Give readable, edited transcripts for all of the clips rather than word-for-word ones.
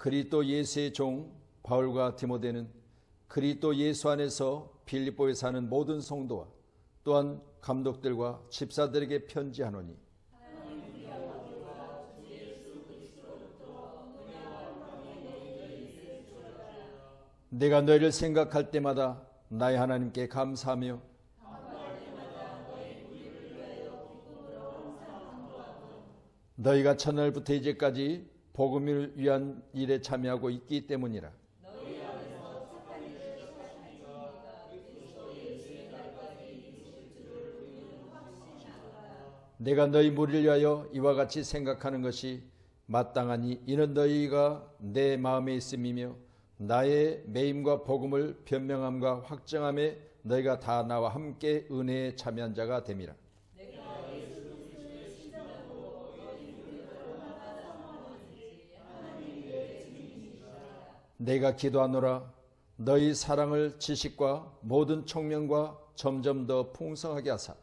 그리스도 예수의 종 바울과 디모데는 그리스도 예수 안에서 빌립보에 사는 모든 성도와 또한 감독들과 집사들에게 편지하노니 내가 너희를 생각할 때마다 나의 하나님께 감사하며 너희가 첫날부터 이제까지 복음을 위한 일에 참여하고 있기 때문이라. 내가 너희 무리를 위하여 이와 같이 생각하는 것이 마땅하니 이는 너희가 내 마음에 있음이며 나의 매임과 복음을 변명함과 확정함에 너희가 다 나와 함께 은혜에 참여한 자가 됨이라. 내가 기도하노라. 너희 사랑을 지식과 모든 총명과 점점 더 풍성하게 하사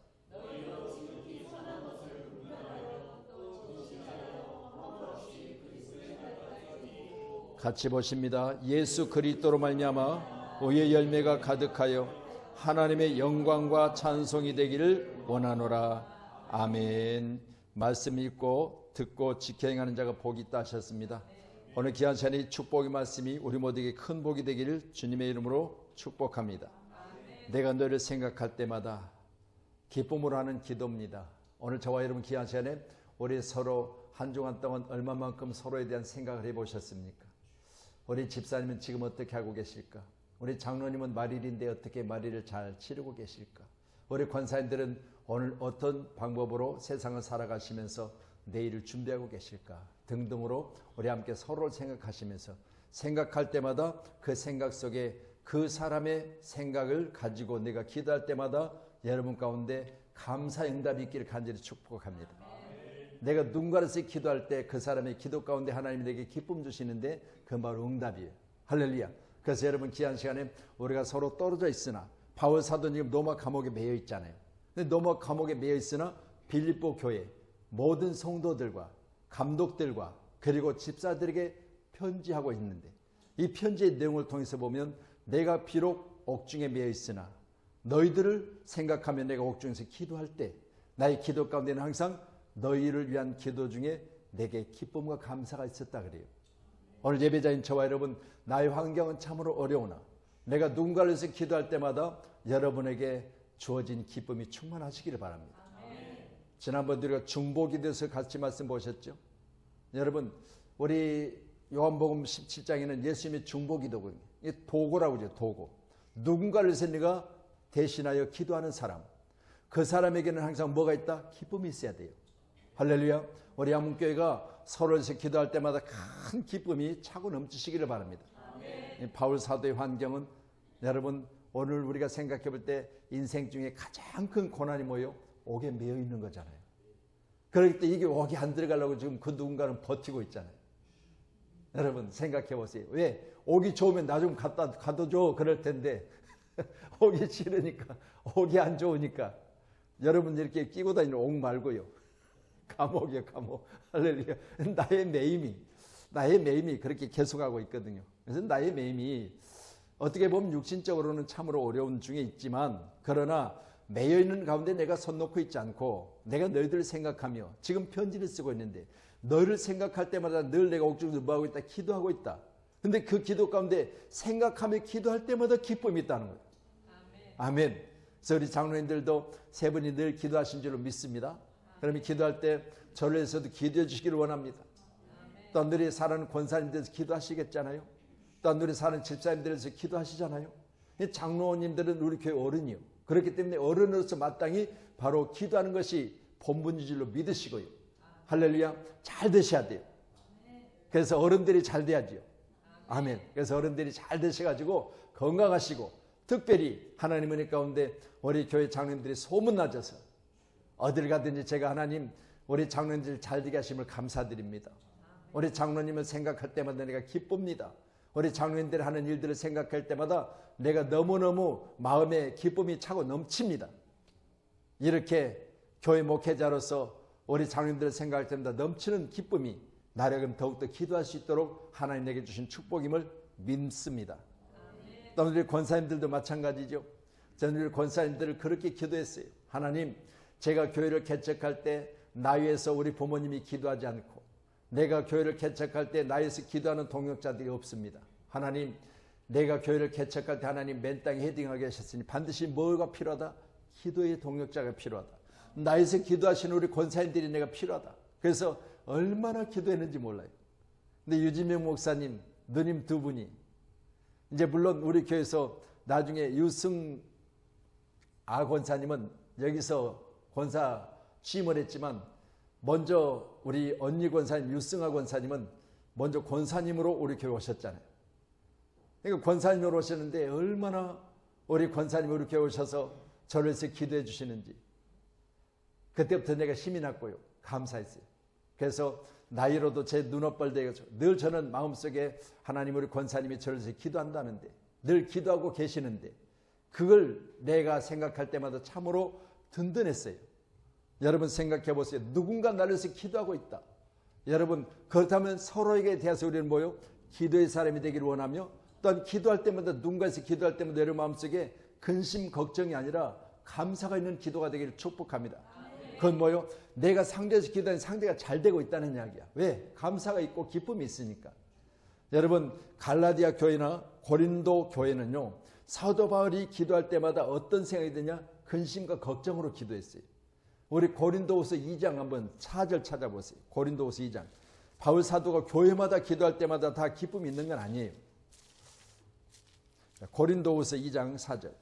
같이 보십니다. 예수 그리스도로 말미암아 의의 열매가 가득하여 하나님의 영광과 찬송이 되기를 원하노라. 아멘. 말씀 읽고 듣고 지켜 행하는 자가 복이 있다 하셨습니다. 오늘 귀한 시간에 축복의 말씀이 우리 모두에게 큰 복이 되기를 주님의 이름으로 축복합니다. 내가 너를 생각할 때마다 기쁨으로 하는 기도입니다. 오늘 저와 여러분 귀한 시간에 우리 서로 한 주간 동안 얼마만큼 서로에 대한 생각을 해보셨습니까? 우리 집사님은 지금 어떻게 하고 계실까? 우리 장로님은 말일인데 어떻게 말일을 잘 치르고 계실까? 우리 권사님들은 오늘 어떤 방법으로 세상을 살아가시면서 내일을 준비하고 계실까? 등등으로 우리 함께 서로를 생각하시면서 생각할 때마다 그 생각 속에 그 사람의 생각을 가지고 내가 기도할 때마다 여러분 가운데 감사 응답이 있기를 간절히 축복합니다. 내가 누군가로서 기도할 때 그 사람의 기도 가운데 하나님이 내게 기쁨 주시는데 그건 바로 응답이에요. 할렐루야. 그래서 여러분 귀한 시간에 우리가 서로 떨어져 있으나 바울 사도는 지금 로마 감옥에 매여 있잖아요. 근데 로마 감옥에 매여 있으나 빌립보 교회 모든 성도들과 감독들과 그리고 집사들에게 편지하고 있는데 이 편지의 내용을 통해서 보면 내가 비록 옥중에 매여 있으나 너희들을 생각하며 내가 옥중에서 기도할 때 나의 기도 가운데는 항상 너희를 위한 기도 중에 내게 기쁨과 감사가 있었다 그래요. 오늘 예배자인 저와 여러분 나의 환경은 참으로 어려우나 내가 누군가를 위해서 기도할 때마다 여러분에게 주어진 기쁨이 충만하시기를 바랍니다. 지난번 우리가 중보기도에서 같이 말씀 보셨죠? 여러분 우리 요한복음 17장에는 예수님의 중보기도거든요. 이게 도고라고 그러죠. 도고. 누군가를 위해서 내가 대신하여 기도하는 사람 그 사람에게는 항상 뭐가 있다? 기쁨이 있어야 돼요. 할렐루야. 우리 양문교회가 서로를 위해서 기도할 때마다 큰 기쁨이 차고 넘치시기를 바랍니다. 바울 사도의 환경은 여러분 오늘 우리가 생각해 볼 때 인생 중에 가장 큰 고난이 뭐예요? 옥에 매여 있는 거잖아요. 그럴 때 이게 옥에 안 들어가려고 지금 그 누군가는 버티고 있잖아요. 여러분 생각해 보세요. 왜? 옥이 좋으면 나 좀 가둬줘 그럴 텐데 옥이 싫으니까 옥이 안 좋으니까 여러분 이렇게 끼고 다니는 옥 말고요. 감옥이요 감옥. 할렐루야. 나의 매임이 그렇게 계속하고 있거든요. 그래서 나의 매임이 어떻게 보면 육신적으로는 참으로 어려운 중에 있지만 그러나 매여있는 가운데 내가 손 놓고 있지 않고 내가 너희들을 생각하며 지금 편지를 쓰고 있는데 너희를 생각할 때마다 늘 내가 옥중에서 뭐하고 있다? 기도하고 있다. 근데 그 기도 가운데 생각하며 기도할 때마다 기쁨이 있다는 거예요. 아멘. 그래서 우리 장로님들도 세 분이 늘 기도하신 줄로 믿습니다. 그러면 기도할 때 저를 위해서도 기도해 주시기를 원합니다. 또 하늘에 사는 권사님들에서 기도하시겠잖아요. 또 하늘에 사는 집사님들에서 기도하시잖아요. 장로님들은 우리 교회 어른이요. 그렇기 때문에 어른으로서 마땅히 바로 기도하는 것이 본분인 줄로 믿으시고요. 할렐루야. 잘 되셔야 돼요. 그래서 어른들이 잘 돼야죠. 아멘. 그래서 어른들이 잘 되셔가지고 건강하시고 특별히 하나님 은혜 가운데 우리 교회 장로님들이 소문나셔서 어딜 가든지 제가 하나님 우리 장로님들 잘 되게 하심을 감사드립니다. 우리 장로님을 생각할 때마다 내가 기쁩니다. 우리 장로님들이 하는 일들을 생각할 때마다 내가 너무너무 마음에 기쁨이 차고 넘칩니다. 이렇게 교회 목회자로서 우리 장로님들을 생각할 때마다 넘치는 기쁨이 나를 더욱더 기도할 수 있도록 하나님 내게 주신 축복임을 믿습니다. 또 우리 권사님들도 마찬가지죠. 저는 우리 권사님들을 그렇게 기도했어요. 하나님, 제가 교회를 개척할 때 나 위해서 우리 부모님이 기도하지 않고, 내가 교회를 개척할 때 나 위해서 기도하는 동역자들이 없습니다. 하나님, 내가 교회를 개척할 때 하나님 맨 땅에 헤딩하게 하셨으니 반드시 뭐가 필요하다? 기도의 동역자가 필요하다. 나 위해서 기도하시는 우리 권사님들이 내가 필요하다. 그래서 얼마나 기도했는지 몰라요. 근데 유진명 목사님, 누님 두 분이 이제 물론 우리 교회에서 나중에 유승아 권사님은 여기서 권사 취임을 했지만 먼저 우리 언니 권사님 유승아 권사님은 먼저 권사님으로 우리 교회 오셨잖아요. 그러니까 권사님으로 오셨는데 얼마나 우리 권사님 우리 교회 오셔서 저를 위해서 기도해 주시는지 그때부터 내가 힘이 났고요. 감사했어요. 그래서 나이로도 제 눈앞벌 되어서 늘 저는 마음속에 하나님 우리 권사님이 저를 위해서 기도한다는데 늘 기도하고 계시는데 그걸 내가 생각할 때마다 참으로 든든했어요. 여러분 생각해 보세요. 누군가 나를 위해서 기도하고 있다. 여러분 그렇다면 서로에게 대해서 우리는 뭐요? 기도의 사람이 되기를 원하며 또한 기도할 때마다 누군가에서 기도할 때마다 여러분 마음속에 근심 걱정이 아니라 감사가 있는 기도가 되기를 축복합니다. 그건 뭐요? 내가 상대에서 기도하는 상대가 잘 되고 있다는 이야기야. 왜? 감사가 있고 기쁨이 있으니까. 여러분 갈라디아 교회나 고린도 교회는요. 사도 바울이 기도할 때마다 어떤 생각이 드냐? 근심과 걱정으로 기도했어요. 우리 고린도후서 2장 한번 4절 찾아보세요. 고린도후서 2장. 바울 사도가 교회마다 기도할 때마다 다 기쁨이 있는 건 아니에요. 고린도후서 2장 4절.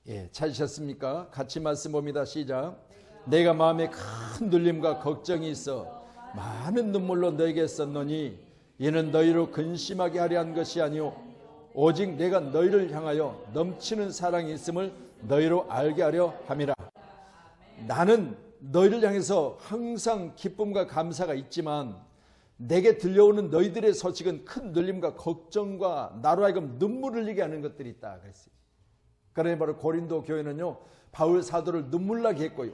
예, 찾으셨습니까? 같이 말씀 봅니다. 시작. 내가 마음에 큰 눌림과 걱정이 있어 많은 눈물로 너에게 썼노니 이는 너희로 근심하게 하려 한 것이 아니오 오직 내가 너희를 향하여 넘치는 사랑이 있음을 너희로 알게 하려 함이라. 나는 너희를 향해서 항상 기쁨과 감사가 있지만 내게 들려오는 너희들의 소식은 큰 눌림과 걱정과 나로 하여금 눈물을 흘리게 하는 것들이 있다 그랬어요. 그러니 바로 고린도 교회는요. 바울 사도를 눈물나게 했고요.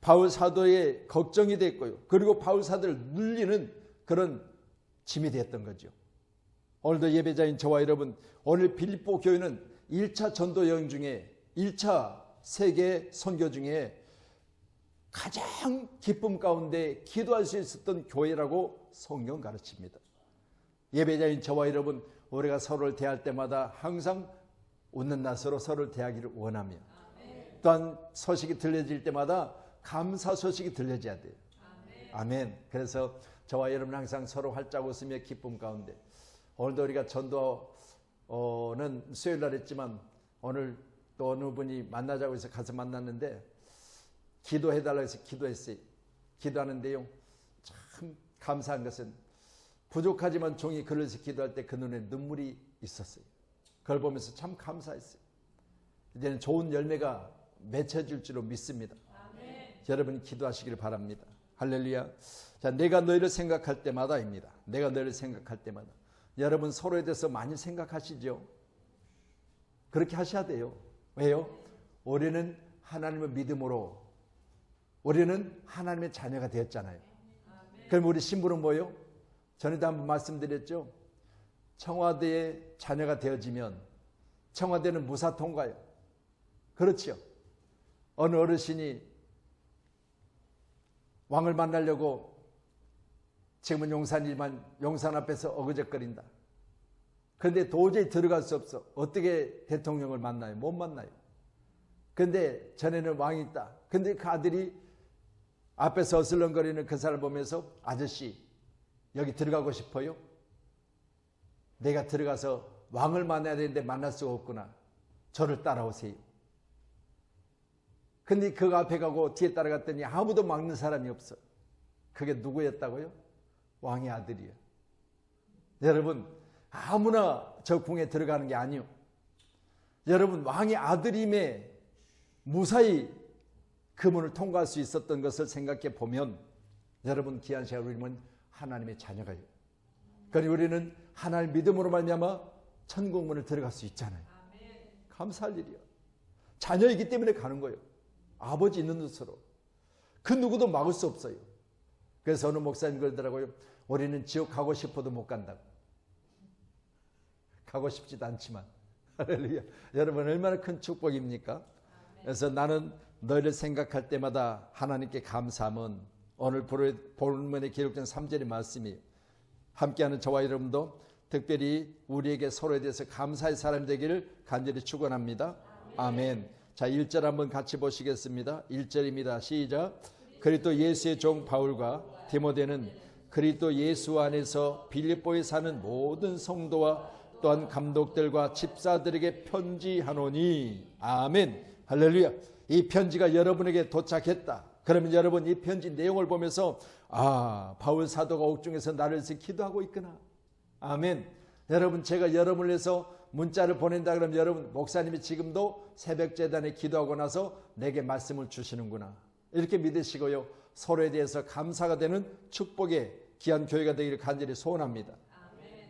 바울 사도의 걱정이 됐고요. 그리고 바울 사도를 눌리는 그런 짐이 됐던 거죠. 오늘도 예배자인 저와 여러분 오늘 빌립보 교회는 1차 전도 여행 중에 1차 세계 선교 중에 가장 기쁨 가운데 기도할 수 있었던 교회라고 성경 가르칩니다. 예배자인 저와 여러분 우리가 서로를 대할 때마다 항상 웃는 낯으로 서로를 대하기를 원하며 또한 소식이 들려질 때마다 감사 소식이 들려져야 돼요. 아멘. 그래서 저와 여러분 항상 서로 활짝 웃으며 기쁨 가운데 오늘도 우리가 전도는 수요일 날 했지만 오늘 또 어느 분이 만나자고 해서 가서 만났는데 기도해달라고 해서 기도했어요. 기도하는데요. 참 감사한 것은 부족하지만 종이 그를 위해서 기도할 때 그 눈에 눈물이 있었어요. 그걸 보면서 참 감사했어요. 이제는 좋은 열매가 맺혀질 줄로 믿습니다. 여러분 기도하시길 바랍니다. 할렐루야. 자, 내가 너희를 생각할 때마다입니다. 내가 너희를 생각할 때마다. 여러분 서로에 대해서 많이 생각하시죠? 그렇게 하셔야 돼요. 왜요? 우리는 하나님의 믿음으로 우리는 하나님의 자녀가 되었잖아요. 그럼 우리 신부는 뭐예요? 전에도 한번 말씀드렸죠? 청와대의 자녀가 되어지면 청와대는 무사 통과요. 그렇죠. 어느 어르신이 왕을 만나려고 지금은 용산이지만 용산 앞에서 어그적거린다. 그런데 도저히 들어갈 수 없어. 어떻게 대통령을 만나요? 못 만나요. 그런데 전에는 왕이 있다. 그런데 그 아들이 앞에서 어슬렁거리는 그 사람을 보면서 아저씨 여기 들어가고 싶어요? 내가 들어가서 왕을 만나야 되는데 만날 수가 없구나. 저를 따라오세요. 근데 그 앞에 가고 뒤에 따라갔더니 아무도 막는 사람이 없어. 그게 누구였다고요? 왕의 아들이에요. 여러분 아무나 저 궁에 들어가는 게 아니요. 여러분 왕의 아들임에 무사히 그 문을 통과할 수 있었던 것을 생각해 보면 여러분 귀한 시간 우리는 하나님의 자녀가요. 그러니 우리는 하나님 믿음으로 말미암아 천국문을 들어갈 수 있잖아요. 감사할 일이요. 자녀이기 때문에 가는 거예요. 아버지 있는 곳으로. 그 누구도 막을 수 없어요. 그래서 어느 목사님 그러더라고요. 우리는 지옥 가고 싶어도 못 간다고. 가고 싶지도 않지만. 할렐루야. 여러분 얼마나 큰 축복입니까? 그래서 나는 너희를 생각할 때마다 하나님께 감사함은 오늘 본문에 기록된 3절의 말씀이에요. 함께하는 저와 여러분도 특별히 우리에게 서로에 대해서 감사의 사람 되기를 간절히 축원합니다. 아멘. 자, 1절 한번 같이 보시겠습니다. 1절입니다. 시작. 그리스도 예수의 종 바울과 디모데는 그리스도 예수 안에서 빌립보에 사는 모든 성도와 또한 감독들과 집사들에게 편지하노니. 아멘. 할렐루야. 이 편지가 여러분에게 도착했다. 그러면 여러분 이 편지 내용을 보면서 바울 사도가 옥중에서 나를 위해서 기도하고 있구나. 아멘. 여러분 제가 여러분을 위해서 문자를 보낸다 그러면 여러분 목사님이 지금도 새벽 제단에 기도하고 나서 내게 말씀을 주시는구나. 이렇게 믿으시고요. 서로에 대해서 감사가 되는 축복의 귀한 교회가 되기를 간절히 소원합니다.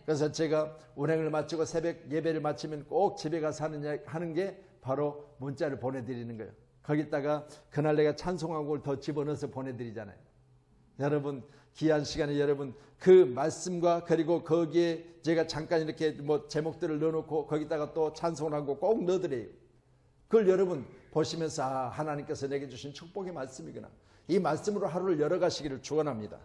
그래서 제가 운행을 마치고 새벽 예배를 마치면 꼭 집에 가서 하는 게 바로 문자를 보내드리는 거예요. 거기다가 그날 내가 찬송한 곡을 더 집어넣어서 보내드리잖아요. 여러분 귀한 시간에 여러분 그 말씀과 그리고 거기에 제가 잠깐 이렇게 제목들을 넣어놓고 거기다가 또 찬송을 한 곡 꼭 넣어드려요. 그걸 여러분 보시면서 하나님께서 내게 주신 축복의 말씀이구나. 이 말씀으로 하루를 열어가시기를 축원합니다.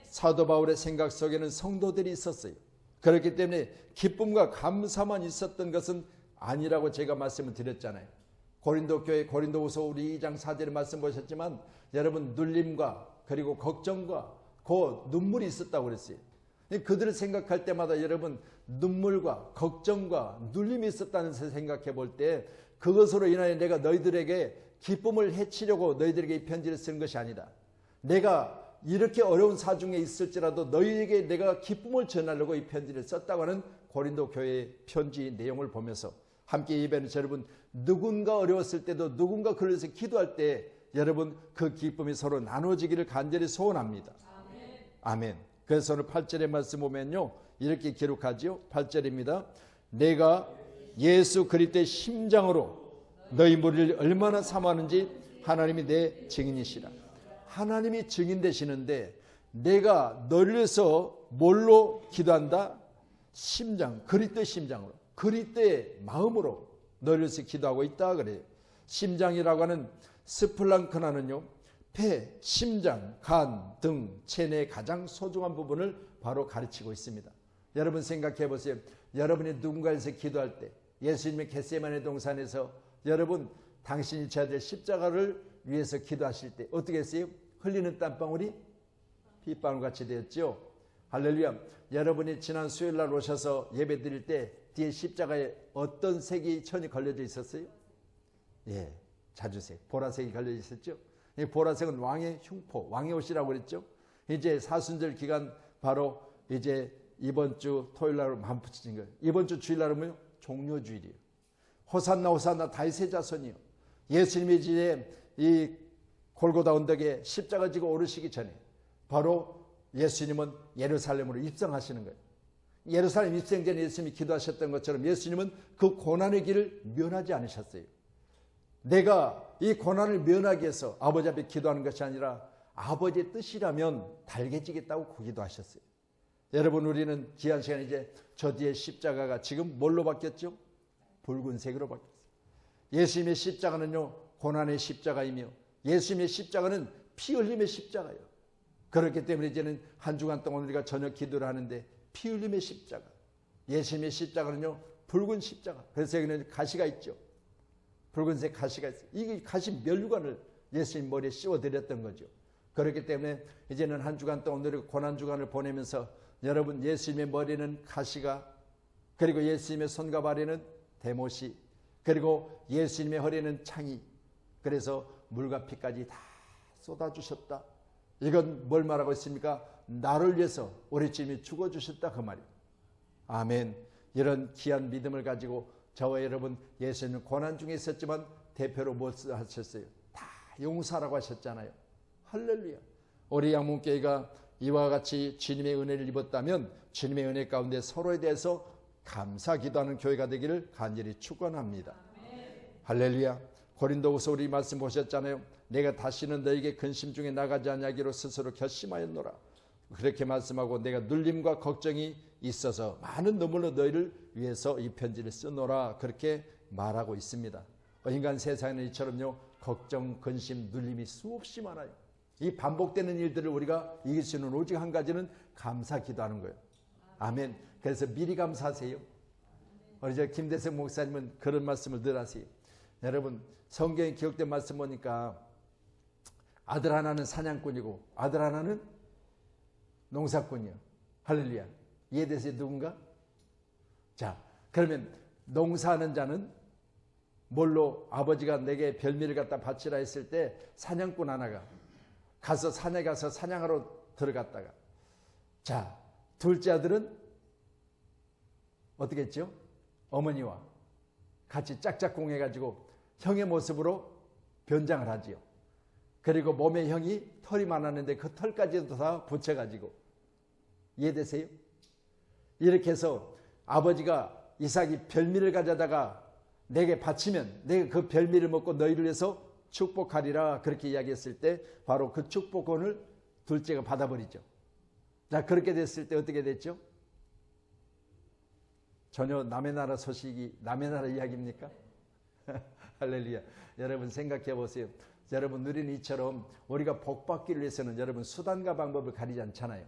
사도 바울의 생각 속에는 성도들이 있었어요. 그렇기 때문에 기쁨과 감사만 있었던 것은 아니라고 제가 말씀을 드렸잖아요. 고린도 교회 고린도후서 우리 2장 4절의 말씀 보셨지만 여러분 눌림과 그리고 걱정과 그 눈물이 있었다고 그랬어요. 그들을 생각할 때마다 여러분 눈물과 걱정과 눌림이 있었다는 것을 생각해 볼 때 그것으로 인하여 내가 너희들에게 기쁨을 해치려고 너희들에게 이 편지를 쓴 것이 아니다. 내가 이렇게 어려운 사중에 있을지라도 너희에게 내가 기쁨을 전하려고 이 편지를 썼다고 하는 고린도 교회의 편지 내용을 보면서 함께 예배는 여러분 누군가 어려웠을 때도 누군가 그를 위해서 기도할 때 여러분 그 기쁨이 서로 나눠지기를 간절히 소원합니다. 아멘. 그래서 오늘 8절의 말씀 보면요 이렇게 기록하죠. 8절입니다. 내가 예수 그리스도의 심장으로 너희 무리를 얼마나 사모하는지 하나님이 내 증인이시라. 하나님이 증인 되시는데 내가 너를 위해서 뭘로 기도한다? 심장, 그리스도의 심장으로, 그리스도의 마음으로 너를 위해서 기도하고 있다 그래요. 심장이라고 하는 스플랑크나는요 폐, 심장, 간 등 체내의 가장 소중한 부분을 바로 가르치고 있습니다. 여러분 생각해 보세요. 여러분이 누군가에서 기도할 때 예수님의 겟세마네 동산에서 여러분 당신이 져야 될 십자가를 위해서 기도하실 때 어떻게 했어요? 흘리는 땀방울이 핏방울같이 되었죠. 할렐루야. 여러분이 지난 수요일날 오셔서 예배 드릴 때 뒤에 십자가에 어떤 색이 천이 걸려져 있었어요? 예, 자주색, 보라색이 걸려져 있었죠. 이 보라색은 왕의 흉포, 왕의 옷이라고 그랬죠. 이제 사순절 기간 바로 이제 이번 주 토요일날 만 붙여진 거예요. 이번 주 주일날은 종료주일이에요. 호산나 호산나 다윗의 자손이요. 예수님이 이제 이 골고다 언덕에 십자가 지고 오르시기 전에 바로 예수님은 예루살렘으로 입성하시는 거예요. 예루살렘 입성 전에 예수님이 기도하셨던 것처럼 예수님은 그 고난의 길을 면하지 않으셨어요. 내가 이 고난을 면하기 위해서 아버지 앞에 기도하는 것이 아니라 아버지의 뜻이라면 달개지겠다고 기도하셨어요. 여러분 우리는 귀한 시간에 이제 저 뒤에 십자가가 지금 뭘로 바뀌었죠? 붉은색으로 바뀌었어요. 예수님의 십자가는요 고난의 십자가이며 예수님의 십자가는 피 흘림의 십자가예요. 그렇기 때문에 이제는 한 주간 동안 우리가 저녁 기도를 하는데 피 흘림의 십자가, 예수님의 십자가는요 붉은 십자가. 그래서 여기는 가시가 있죠. 붉은색 가시가 있어요. 이 가시 멸관을 예수님 머리에 씌워드렸던 거죠. 그렇기 때문에 이제는 한 주간 동안 우리가 고난 주간을 보내면서 여러분 예수님의 머리는 가시가, 그리고 예수님의 손과 발에는 대못이, 그리고 예수님의 허리에는 창이, 그래서 물과 피까지 다 쏟아주셨다. 이건 뭘 말하고 있습니까? 나를 위해서 우리 주님이 죽어주셨다 그 말이에요. 아멘. 이런 귀한 믿음을 가지고 저와 여러분 예수님은 고난 중에 있었지만 대표로 무엇을 하셨어요? 다 용서하라고 하셨잖아요. 할렐루야. 우리 양문교회가 이와 같이 주님의 은혜를 입었다면 주님의 은혜 가운데 서로에 대해서 감사 기도하는 교회가 되기를 간절히 축원합니다. 할렐루야. 고린도후서 우리 말씀 보셨잖아요. 내가 다시는 너에게 근심 중에 나가지 아니하기로 스스로 결심하였노라. 그렇게 말씀하고 내가 눌림과 걱정이 있어서 많은 눈물로 너희를 위해서 이 편지를 쓰노라. 그렇게 말하고 있습니다. 인간 세상에는 이처럼요, 걱정, 근심, 눌림이 수없이 많아요. 이 반복되는 일들을 우리가 이길 수 있는 오직 한 가지는 감사 기도하는 거예요. 아멘. 그래서 미리 감사하세요. 우리 저 김대성 목사님은 그런 말씀을 늘 하세요. 여러분, 성경에 기록된 말씀 보니까 아들 하나는 사냥꾼이고 아들 하나는 농사꾼이요. 할렐루야. 이해되세요? 누군가? 자, 그러면 농사하는 자는 뭘로 아버지가 내게 별미를 갖다 바치라 했을 때 사냥꾼 하나가 가서 산에 가서 사냥하러 들어갔다가, 자, 둘째 아들은 어떻게 했죠? 어머니와 같이 짝짝꿍해가지고 형의 모습으로 변장을 하지요. 그리고 몸에 형이 털이 많았는데 그 털까지도 다 붙여가지고, 이해되세요? 이렇게 해서 아버지가 이삭이 별미를 가져다가 내게 바치면 내가 그 별미를 먹고 너희를 위해서 축복하리라, 그렇게 이야기했을 때 바로 그 축복권을 둘째가 받아버리죠. 자, 그렇게 됐을 때 어떻게 됐죠? 전혀 남의 나라 소식이 남의 나라 이야기입니까? 할렐루야. 여러분 생각해 보세요. 여러분, 우리는 이처럼 우리가 복받기를 위해서는 여러분 수단과 방법을 가리지 않잖아요.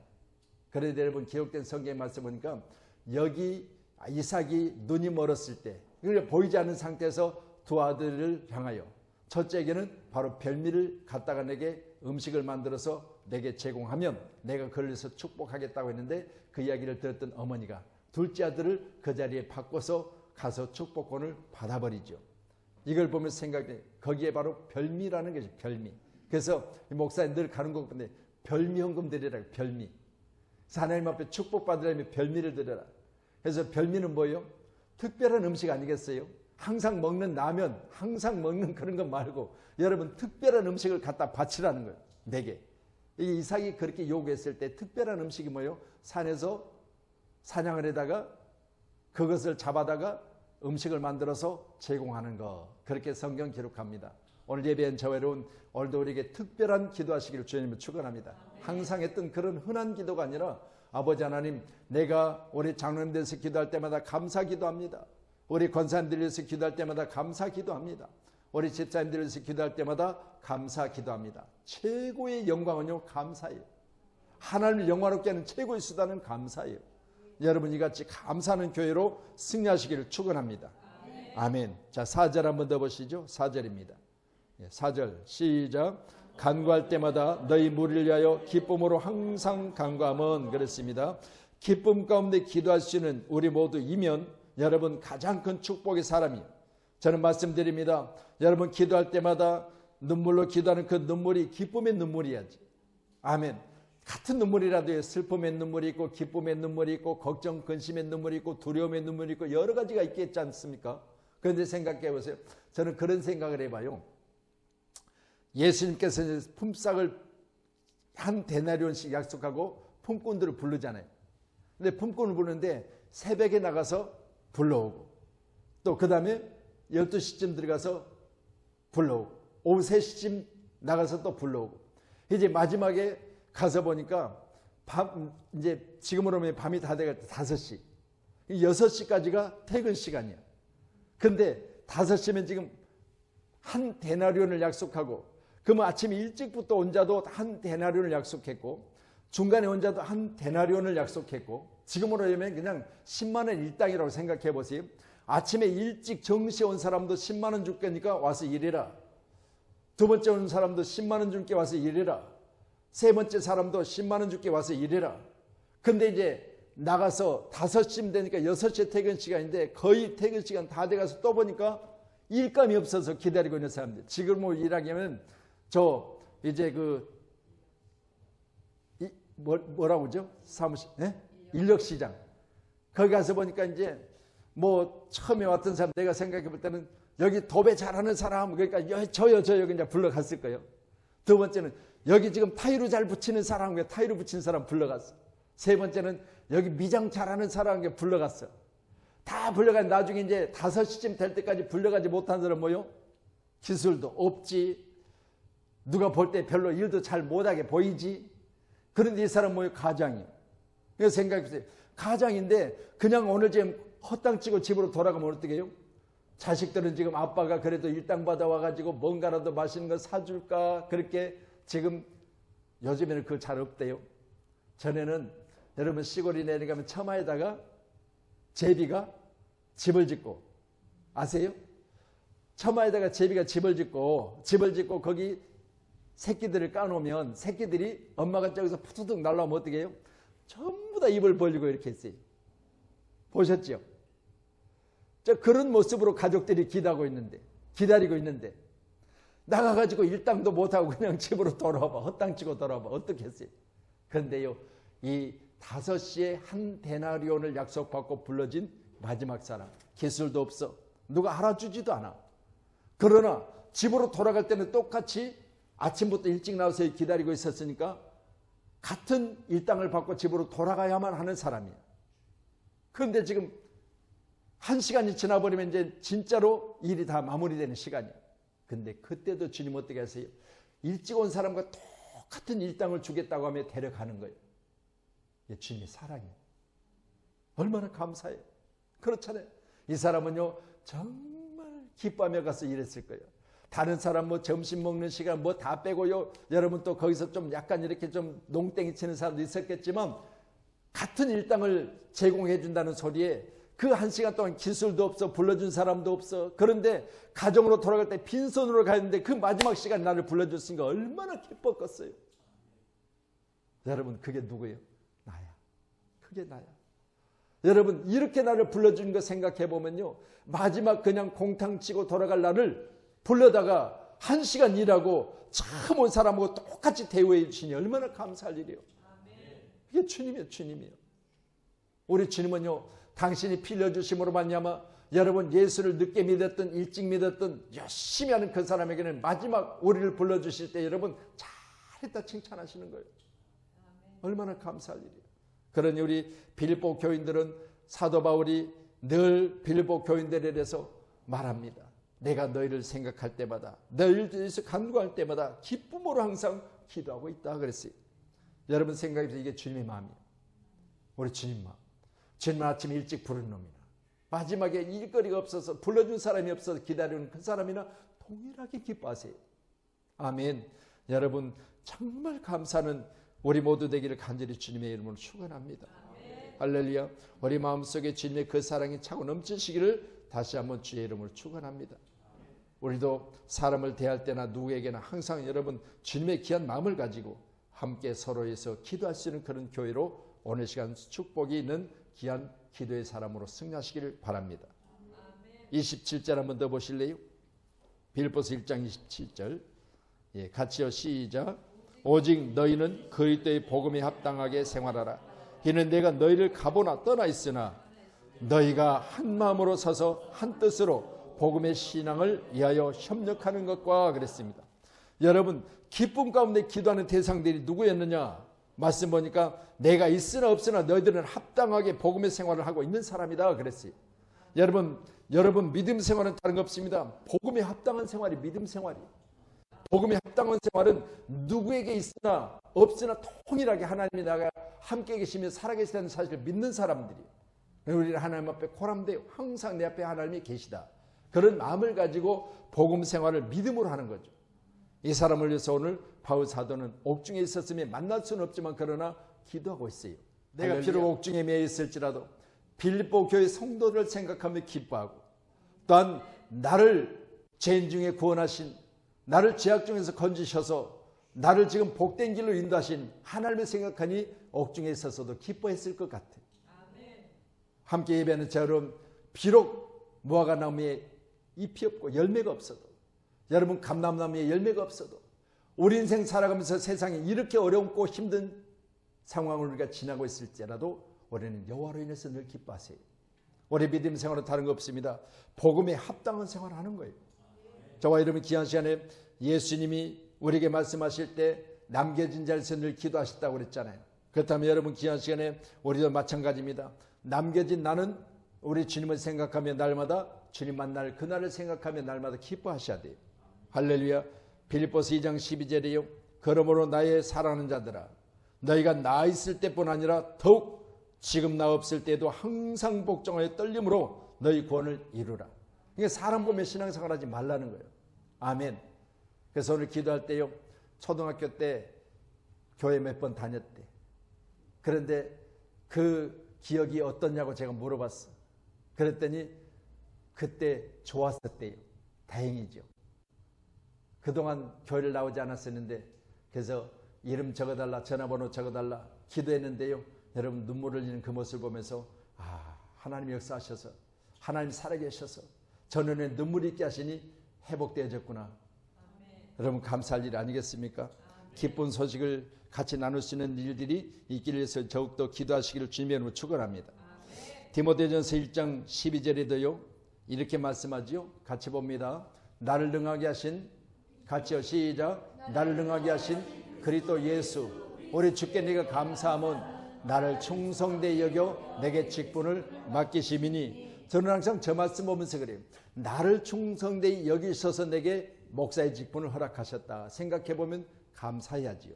그런데 여러분 기록된 성경의 말씀 보니까 여기 이삭이 눈이 멀었을 때, 그러니까 보이지 않는 상태에서 두 아들을 향하여 첫째에게는 바로 별미를 갖다가 내게 음식을 만들어서 내게 제공하면 내가 그를 위해서 축복하겠다고 했는데, 그 이야기를 들었던 어머니가 둘째 아들을 그 자리에 바꿔서 가서 축복권을 받아버리죠. 이걸 보면서 생각해, 거기에 바로 별미라는 것이 별미. 그래서 목사님 늘 가는 것 같은데 별미 헌금 드리라고. 별미. 하나님 앞에 축복받으려면 별미를 드려라. 그래서 별미는 뭐예요? 특별한 음식 아니겠어요? 항상 먹는 라면, 항상 먹는 그런 것 말고 여러분 특별한 음식을 갖다 바치라는 거예요. 내게. 이게 이삭이 그렇게 요구했을 때 특별한 음식이 뭐예요? 산에서 사냥을 해다가 그것을 잡아다가 음식을 만들어서 제공하는 것. 그렇게 성경 기록합니다. 오늘 예배한 저와 여러분, 오늘도 우리에게 특별한 기도하시기를 주님을 축원합니다. 항상 했던 그런 흔한 기도가 아니라, 아버지 하나님, 내가 우리 장로님들에서 기도할 때마다 감사 기도합니다. 우리 권사님들에서 기도할 때마다 감사 기도합니다. 우리 집사님들에서 기도할 때마다 감사 기도합니다. 최고의 영광은요, 감사예요. 하나님을 영화롭게 하는 최고의 수단은 감사예요. 여러분 이같이 감사하는 교회로 승리하시기를 축원합니다. 아멘. 자, 4절 한번 더 보시죠. 4절입니다. 4절 시작. 간구할 때마다 너희 무리를 위하여 기쁨으로 항상 간구함은, 그랬습니다. 기쁨 가운데 기도할 수 있는 우리 모두이면 여러분 가장 큰 축복의 사람이에요. 저는 말씀드립니다. 여러분 기도할 때마다 눈물로 기도하는 그 눈물이 기쁨의 눈물이야지. 아멘. 같은 눈물이라도 슬픔의 눈물이 있고 기쁨의 눈물이 있고 걱정 근심의 눈물이 있고 두려움의 눈물이 있고 여러 가지가 있겠지 않습니까? 그런데 생각해 보세요. 저는 그런 생각을 해봐요. 예수님께서 품삯을 한 데나리온씩 약속하고 품꾼들을 부르잖아요. 근데 품꾼을 부르는데 새벽에 나가서 불러오고, 또 그 다음에 12시쯤 들어가서 불러오고, 오후 3시쯤 나가서 또 불러오고, 이제 마지막에 가서 보니까 이제 지금으로 보면 밤이 다 돼갈 때 5시, 6시까지가 퇴근 시간이야. 근데 5시면 지금 한 데나리온을 약속하고, 그러면 아침 일찍부터 온 자도 한 데나리온을 약속했고, 중간에 온 자도 한 데나리온을 약속했고, 지금으로 하면 그냥 10만 원 일당이라고 생각해 보세요. 아침에 일찍 정시에 온 사람도 10만 원 줄 거니까 와서 일해라. 두 번째 온 사람도 10만 원 줄게 와서 일해라. 세 번째 사람도 10만 원 줄게 와서 일해라. 근데 이제 나가서 5시쯤 되니까 6시에 퇴근 시간인데 거의 퇴근 시간 다 돼가서 또 보니까 일감이 없어서 기다리고 있는 사람들. 지금 뭐 일하게 하면 저 이제 뭐라고 그러죠? 사무실, 네? 인력시장. 거기 가서 보니까 이제 뭐 처음에 왔던 사람, 내가 생각해 볼 때는 여기 도배 잘하는 사람, 그러니까 저요 여기 이제 불러갔을 거예요. 두 번째는 여기 지금 타이로 잘 붙이는 사람, 타이로 붙이는 사람 불러갔어. 세 번째는 여기 미장 잘하는 사람 불러갔어. 다 불러간 나중에 이제 5시쯤 될 때까지 불러가지 못한 사람 뭐요? 기술도 없지. 누가 볼 때 별로 일도 잘 못하게 보이지. 그런데 이 사람 뭐예요? 가장이에요. 그래서 생각해보세요. 가장인데 그냥 오늘 지금 헛땅 치고 집으로 돌아가면 어떻게 해요? 자식들은 지금 아빠가 그래도 일당 받아와가지고 뭔가라도 맛있는 거 사줄까? 그렇게 지금 요즘에는 그거 잘 없대요. 전에는 여러분 시골에 내려가면 처마에다가 제비가 집을 짓고 아세요? 처마에다가 제비가 집을 짓고 거기 새끼들을 까놓으면 새끼들이 엄마가 저기서 푸드득 날라오면 어떻게 해요? 전부 다 입을 벌리고 이렇게 했어요. 보셨죠? 그런 모습으로 가족들이 기다리고 있는데 나가가지고 일당도 못하고 그냥 집으로 돌아와봐. 헛땅치고 돌아와봐. 어떻게 했어요? 그런데요, 이 5시에 한 데나리온을 약속받고 불러진 마지막 사람. 기술도 없어. 누가 알아주지도 않아. 그러나 집으로 돌아갈 때는 똑같이 아침부터 일찍 나와서 기다리고 있었으니까 같은 일당을 받고 집으로 돌아가야만 하는 사람이야. 그런데 지금 1시간이 지나버리면 이제 진짜로 일이 다 마무리되는 시간이야. 근데 그때도 주님 어떻게 하세요? 일찍 온 사람과 똑같은 일당을 주겠다고 하며 데려가는 거예요. 이게 주님의 사랑이에요. 얼마나 감사해요. 그렇잖아요. 이 사람은요 정말 기뻐하며 가서 일했을 거예요. 다른 사람 뭐 점심 먹는 시간 뭐 다 빼고요. 여러분 또 거기서 좀 약간 이렇게 좀 농땡이 치는 사람도 있었겠지만 같은 일당을 제공해 준다는 소리에 그 1시간 동안 기술도 없어. 불러준 사람도 없어. 그런데 가정으로 돌아갈 때 빈손으로 가는데 그 마지막 시간 나를 불러줬으니까 얼마나 기뻤겠어요. 여러분 그게 누구예요? 나야. 그게 나야. 여러분 이렇게 나를 불러준 거 생각해 보면요. 마지막 그냥 공탕 치고 돌아갈 나를 불러다가 1시간 일하고 처음 온 사람하고 똑같이 대우해 주시니 얼마나 감사할 일이에요. 이게 주님이에요. 주님이에요. 우리 주님은요. 당신이 피 흘려주심으로 말미암아 여러분 예수를 늦게 믿었던 일찍 믿었던 열심히 하는 그 사람에게는 마지막 우리를 불러주실 때 여러분 잘했다 칭찬하시는 거예요. 얼마나 감사할 일이에요. 그러니 우리 빌립보 교인들은 사도 바울이 늘 빌립보 교인들에 대해서 말합니다. 내가 너희를 생각할 때마다 너희를 위해서 간구할 때마다 기쁨으로 항상 기도하고 있다 그랬어요. 여러분 생각해보세요. 이게 주님의 마음이에요. 우리 주님 마음. 주님은 아침 일찍 부른 놈이나 마지막에 일거리가 없어서 불러준 사람이 없어서 기다리는 그 사람이나 동일하게 기뻐하세요. 아멘. 여러분 정말 감사는 우리 모두 되기를 간절히 주님의 이름으로 축원합니다. 할렐루야. 우리 마음속에 주님의 그 사랑이 차고 넘치시기를 다시 한번 주의 이름으로 축원합니다. 우리도 사람을 대할 때나 누구에게나 항상 여러분 주님의 귀한 마음을 가지고 함께 서로에서 기도할 수 있는 그런 교회로 오늘 시간 축복이 있는 귀한 기도의 사람으로 승리하시기를 바랍니다. 27절 한번 더 보실래요? 빌립보서 1장 27절 같이요 시작. 오직 너희는 그리스도의 복음에 합당하게 생활하라. 이는 내가 너희를 가보나 떠나 있으나 너희가 한 마음으로 서서 한 뜻으로 복음의 신앙을 위하여 협력하는 것과 그랬습니다. 여러분 기쁨 가운데 기도하는 대상들이 누구였느냐? 말씀 보니까 내가 있으나 없으나 너희들은 합당하게 복음의 생활을 하고 있는 사람이다 그랬어요. 여러분 믿음 생활은 다른 거 없습니다. 복음에 합당한 생활이 믿음 생활이에요. 복음에 합당한 생활은 누구에게 있으나 없으나 통일하게 하나님이 나가 함께 계시며 살아계시다는 사실을 믿는 사람들이 우리는 하나님 앞에 코람되어 항상 내 앞에 하나님이 계시다. 그런 마음을 가지고 복음 생활을 믿음으로 하는 거죠. 이 사람을 위해서 오늘 바울 사도는 옥중에 있었으면 만날 수는 없지만 그러나 기도하고 있어요. 내가 비록 옥중에 매여 있을지라도 빌립보 교회 성도를 생각하며 기뻐하고 또한 나를 죄인 중에 구원하신 나를 죄악 중에서 건지셔서 나를 지금 복된 길로 인도하신 하나님을 생각하니 옥중에 있어서도 기뻐했을 것 같아요. 함께 예배하는 저여러분 비록 무화과 나무에 잎이 없고 열매가 없어도 여러분 감람나무에 열매가 없어도 우리 인생 살아가면서 세상에 이렇게 어렵고 힘든 상황을 우리가 지나고 있을지라도 우리는 여호와로 인해서 늘 기뻐하세요. 우리 믿음 생활은 다른 거 없습니다. 복음에 합당한 생활을 하는 거예요. 저와 여러분 귀한 시간에 예수님이 우리에게 말씀하실 때 남겨진 자리에서 늘 기도하셨다고 그랬잖아요. 그렇다면 여러분 귀한 시간에 우리도 마찬가지입니다. 남겨진 나는 우리 주님을 생각하며 날마다 주님 만날 그날을 생각하며 날마다 기뻐하셔야 돼요. 할렐루야. 빌립보서 2장 12절이요. 그러므로 나의 사랑하는 자들아, 너희가 나 있을 때뿐 아니라 더욱 지금 나 없을 때도 항상 복종하여 떨림으로 너희 구원을 이루라. 이게 사람 보면 신앙생활 하지 말라는 거예요. 아멘. 그래서 오늘 기도할 때요, 초등학교 때 교회 몇 번 다녔대. 그런데 그 기억이 어떻냐고 제가 물어봤어. 그랬더니 그때 좋았었대요. 다행이죠. 그동안 교회를 나오지 않았었는데, 그래서 이름 적어달라, 전화번호 적어달라 기도했는데요, 여러분 눈물 흘리는 그 모습을 보면서 하나님이 역사하셔서, 하나님 살아계셔서 저 눈에 눈물이 있게 하시니 회복되어졌구나. 아멘. 여러분 감사할 일 아니겠습니까? 아멘. 기쁜 소식을 같이 나눌 수 있는 일들이 있기를 위해서 더욱더 기도하시기를 주님의 이름으로 축원합니다. 디모데전서 1장 12절에도요 이렇게 말씀하지요. 같이 봅니다. 나를 능하게 하신, 같이요, 시작. 나를 능하게 하신 그리스도 예수 우리 주께 내가 감사함은 나를 충성되이 여겨 내게 직분을 맡기심이니. 저는 항상 저 말씀 보면서 그래요. 나를 충성되이 여기셔서 내게 목사의 직분을 허락하셨다 생각해보면 감사해야지요.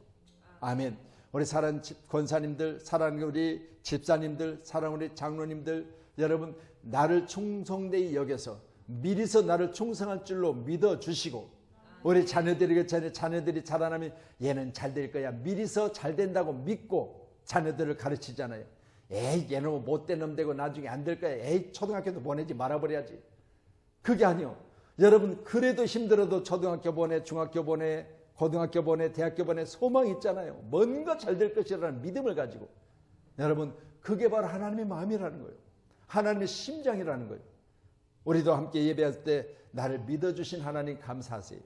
아멘. 우리 사랑하는 권사님들, 사랑하는 우리 집사님들, 사랑하는 우리 장로님들, 여러분 나를 충성되이 여겨서 미리서 나를 충성할 줄로 믿어주시고, 우리 자녀들이 자라나면 얘는 잘 될 거야, 미리서 잘 된다고 믿고 자녀들을 가르치잖아요. 에이 얘는 못된 놈 되고 나중에 안 될 거야, 에이 초등학교도 보내지 말아버려야지. 그게 아니요. 여러분 그래도 힘들어도 초등학교 보내, 중학교 보내, 고등학교 보내, 대학교 보내 소망이 있잖아요. 뭔가 잘 될 것이라는 믿음을 가지고. 여러분 그게 바로 하나님의 마음이라는 거예요. 하나님의 심장이라는 거예요. 우리도 함께 예배할 때 나를 믿어주신 하나님 감사하세요.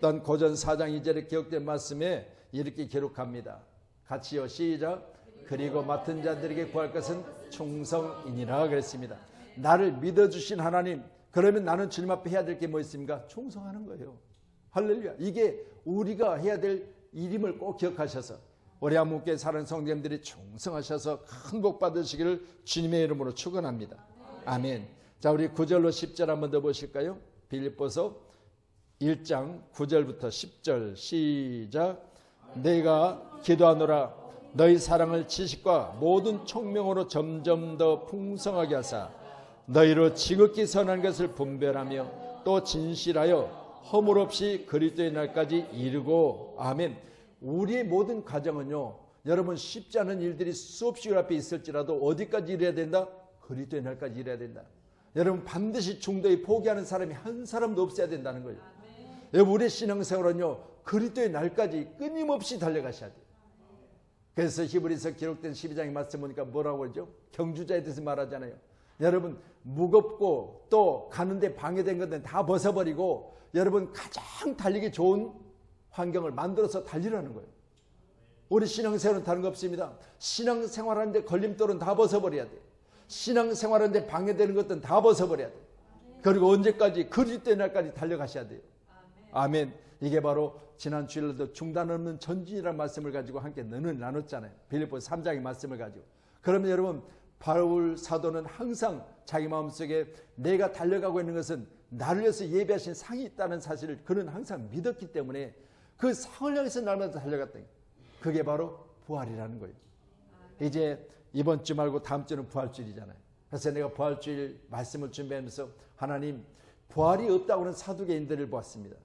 또한 고전 4장 2절에 기록된 말씀에 이렇게 기록합니다. 같이요, 시작. 그리고 맡은 자들에게 구할 것은 충성이니라 그랬습니다. 나를 믿어주신 하나님, 그러면 나는 주님 앞에 해야 될 게 뭐 있습니까? 충성하는 거예요. 할렐루야. 이게 우리가 해야 될 일임을 꼭 기억하셔서 우리 한국교회 사랑하는 성도님들이 충성하셔서 큰 복 받으시기를 주님의 이름으로 축원합니다. 아멘. 자, 우리 9절로 10절 한번 더 보실까요? 빌립보서 1장 9절부터 10절 시작. 내가 기도하노라 너희 사랑을 지식과 모든 총명으로 점점 더 풍성하게 하사 너희로 지극히 선한 것을 분별하며 또 진실하여 허물 없이 그리스도의 날까지 이르고. 아멘. 우리의 모든 과정은요, 여러분 쉽지 않은 일들이 수없이 그 앞에 있을지라도 어디까지 이래야 된다? 그리스도의 날까지 이래야 된다. 여러분 반드시 중도에 포기하는 사람이 한 사람도 없어야 된다는 거예요. 여러분 우리의 신앙생활은요 그리스도의 날까지 끊임없이 달려가셔야 돼요. 그래서 히브리서 기록된 12장의 말씀 보니까 뭐라고 하죠? 경주자에 대해서 말하잖아요. 여러분 무겁고 또 가는데 방해된 것들은 다 벗어버리고 여러분 가장 달리기 좋은 환경을 만들어서 달리라는 거예요. 우리 신앙생활은 다른 거 없습니다. 신앙생활하는데 걸림돌은 다 벗어버려야 돼요. 신앙생활하는데 방해되는 것들은 다 벗어버려야 돼요. 그리고 언제까지? 그리스도의 날까지 달려가셔야 돼요. 아멘. 이게 바로 지난 주일에도 중단 없는 전진이라는 말씀을 가지고 함께 나눴잖아요. 빌립보서 3장의 말씀을 가지고. 그러면 여러분 바울 사도는 항상 자기 마음속에 내가 달려가고 있는 것은 나를 위해서 예비하신 상이 있다는 사실을 그는 항상 믿었기 때문에 그 상을 향해서 날마다 달려갔다. 그게 바로 부활이라는 거예요. 이제 이번 주 말고 다음 주는 부활주일이잖아요. 그래서 내가 부활주일 말씀을 준비하면서 하나님 부활이 없다고 하는 사두개인들을 보았습니다.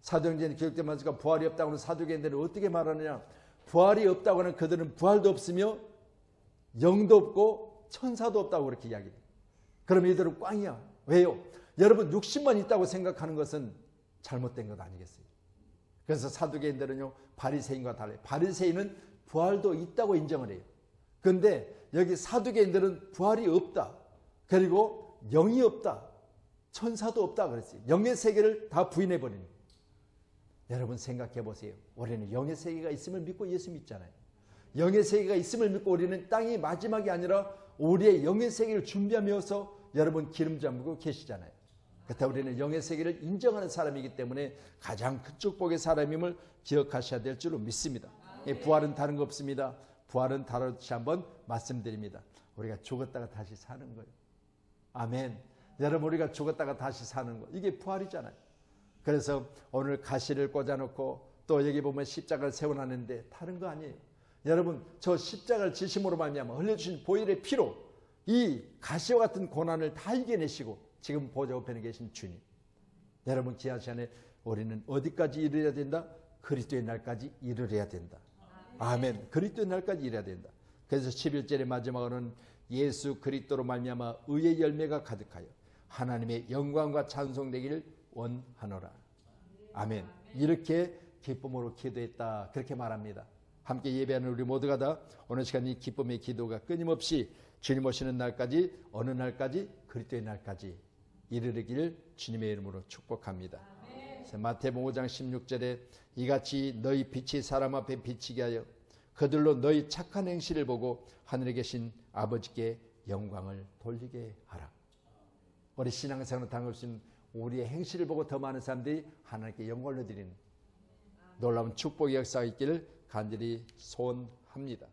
사도행전에 기록된 말씀과 부활이 없다고 하는 사두개인들은 어떻게 말하느냐. 부활이 없다고 하는 그들은 부활도 없으며 영도 없고 천사도 없다고 그렇게 이야기해요. 그럼 이들은 꽝이야. 왜요? 여러분 육신만 있다고 생각하는 것은 잘못된 것 아니겠어요? 그래서 사두개인들은요 바리새인과 달라요. 바리새인은 부활도 있다고 인정을 해요. 그런데 여기 사두개인들은 부활이 없다. 그리고 영이 없다. 천사도 없다 그랬어요. 영의 세계를 다 부인해버리는 거예요. 여러분 생각해 보세요. 우리는 영의 세계가 있음을 믿고 예수 믿잖아요. 영의 세계가 있음을 믿고 우리는 땅이 마지막이 아니라 우리의 영의 세계를 준비하면서 여러분 기름 잠그고 계시잖아요. 그렇다고 우리는 영의 세계를 인정하는 사람이기 때문에 가장 큰 축복의 사람임을 기억하셔야 될 줄로 믿습니다. 부활은 다른 거 없습니다. 부활은 다시 한번 말씀드립니다. 우리가 죽었다가 다시 사는 거예요. 아멘. 여러분 우리가 죽었다가 다시 사는 거 이게 부활이잖아요. 그래서 오늘 가시를 꽂아놓고 또 여기 보면 십자가를 세워놨는데 다른 거 아니에요. 여러분, 저 십자가를 지심으로 말미암아 흘려주신 보혈의 피로 이 가시와 같은 고난을 다 이겨내시고 지금 보좌 우편에 계신 주님, 여러분 귀한 시간에 우리는 어디까지 이르러야 된다? 그리스도의 날까지 이르러야 된다. 아멘. 그리스도의 날까지 이르러야 된다. 그래서 11절의 마지막으로는 예수 그리스도로 말미암아 의의 열매가 가득하여 하나님의 영광과 찬송되기를 원하노라. 아멘. 이렇게 기쁨으로 기도했다, 그렇게 말합니다. 함께 예배하는 우리 모두가 다 오늘 시간 이 기쁨의 기도가 끊임없이 주님 오시는 날까지, 어느 날까지? 그리스도의 날까지 이르르기를 주님의 이름으로 축복합니다. 마태복음 5장 16절에 이같이 너희 빛이 사람 앞에 비치게 하여 그들로 너희 착한 행실을 보고 하늘에 계신 아버지께 영광을 돌리게 하라. 우리 신앙생활을 당할 우리의 행실을 보고 더 많은 사람들이 하나님께 영광을 드리는 놀라운 축복의 역사가 있기를 간절히 소원합니다.